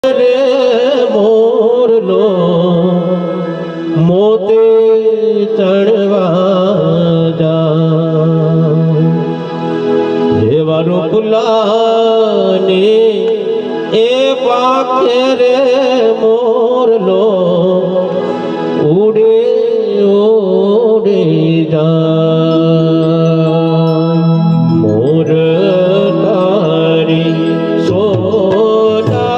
રે મોરલો મોતે ચણવા જા એવા રૂપલાને એ પાખે રે મોરલો ઉડે ઉડે જા મોર તારી સોનાની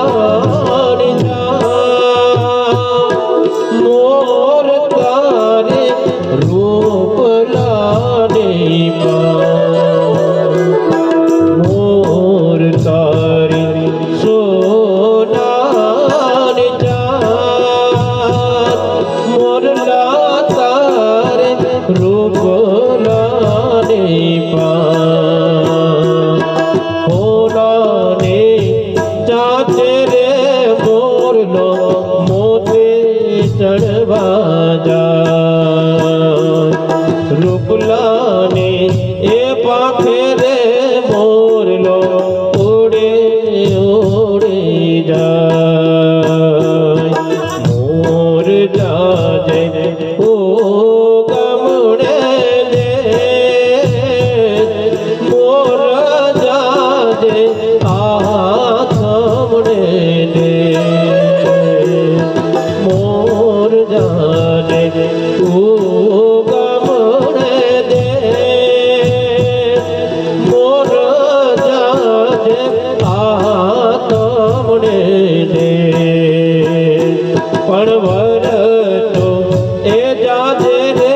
મોર તારે રૂપલાની મોર તારી સોનાની મોરલા તારે રૂપલાની હોનાને જાતે રે મોરલો મોતે ચડવા જા રૂપલાને એ પાખે રે મોરલો ઉડે ઉડે જાય મોર જાજે ઓ ગમણે દે મોર જાજે આથમણે દે મોર જાજે ઓ ગમણે દે મોર જાજે આથમણે દે પણ વરતો એ જાજે રે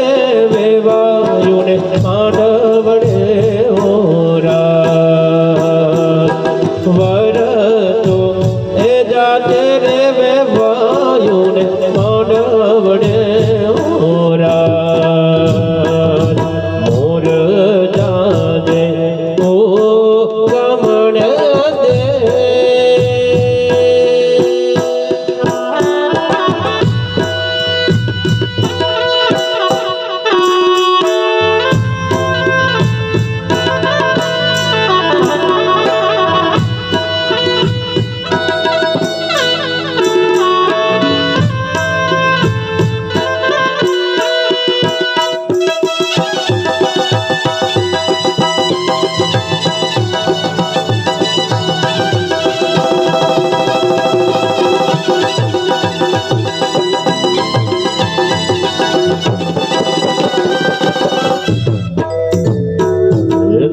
વેવાયુને માંડવડે ઓરા વરતો એ જાજે રે વેવાયુને માંડવડે ઓરા મોર જાજે ઓ ગમણે દે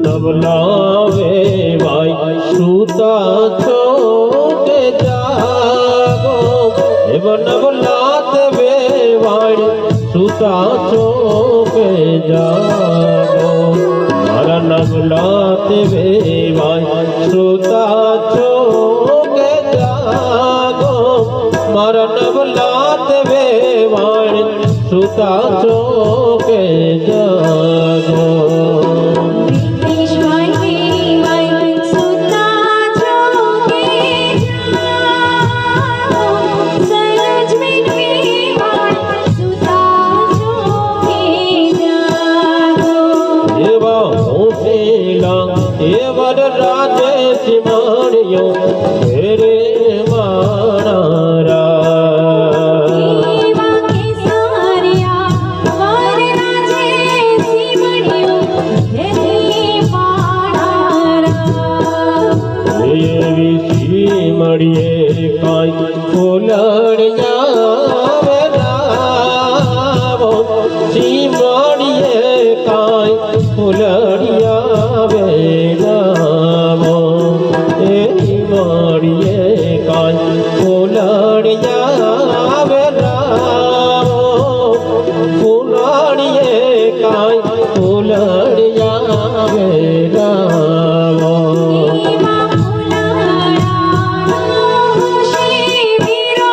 નવલાવે ભાઈ સુતા છો કે જાગો એવ નવલાત વે ભાઈ સુતા છો કે જાગો મારા નવલાત વે ભાઈ સુતા છો કે જાગો મારા નવલાત વે ભાઈ સુતા છો કે જાગો એવર રાજે સિમાણ્યો ઘેરે એવી સિમળીએ કાંઈ ફૂલણિયા વેલાવો સિમળીએ કાંઈ ફૂલણિયા વેલાવો એ મળીએ કાંઈ ફૂલણિયા વેલાવો ફૂલણીએ કાંઈ ફૂલણિયા વેલાવો શિવિરો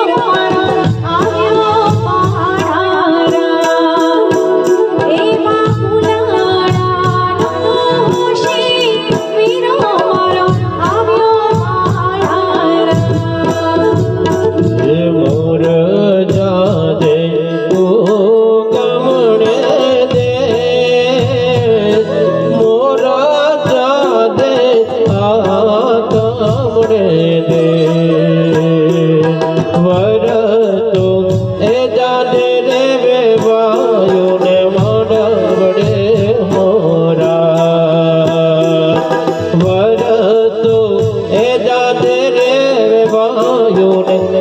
ને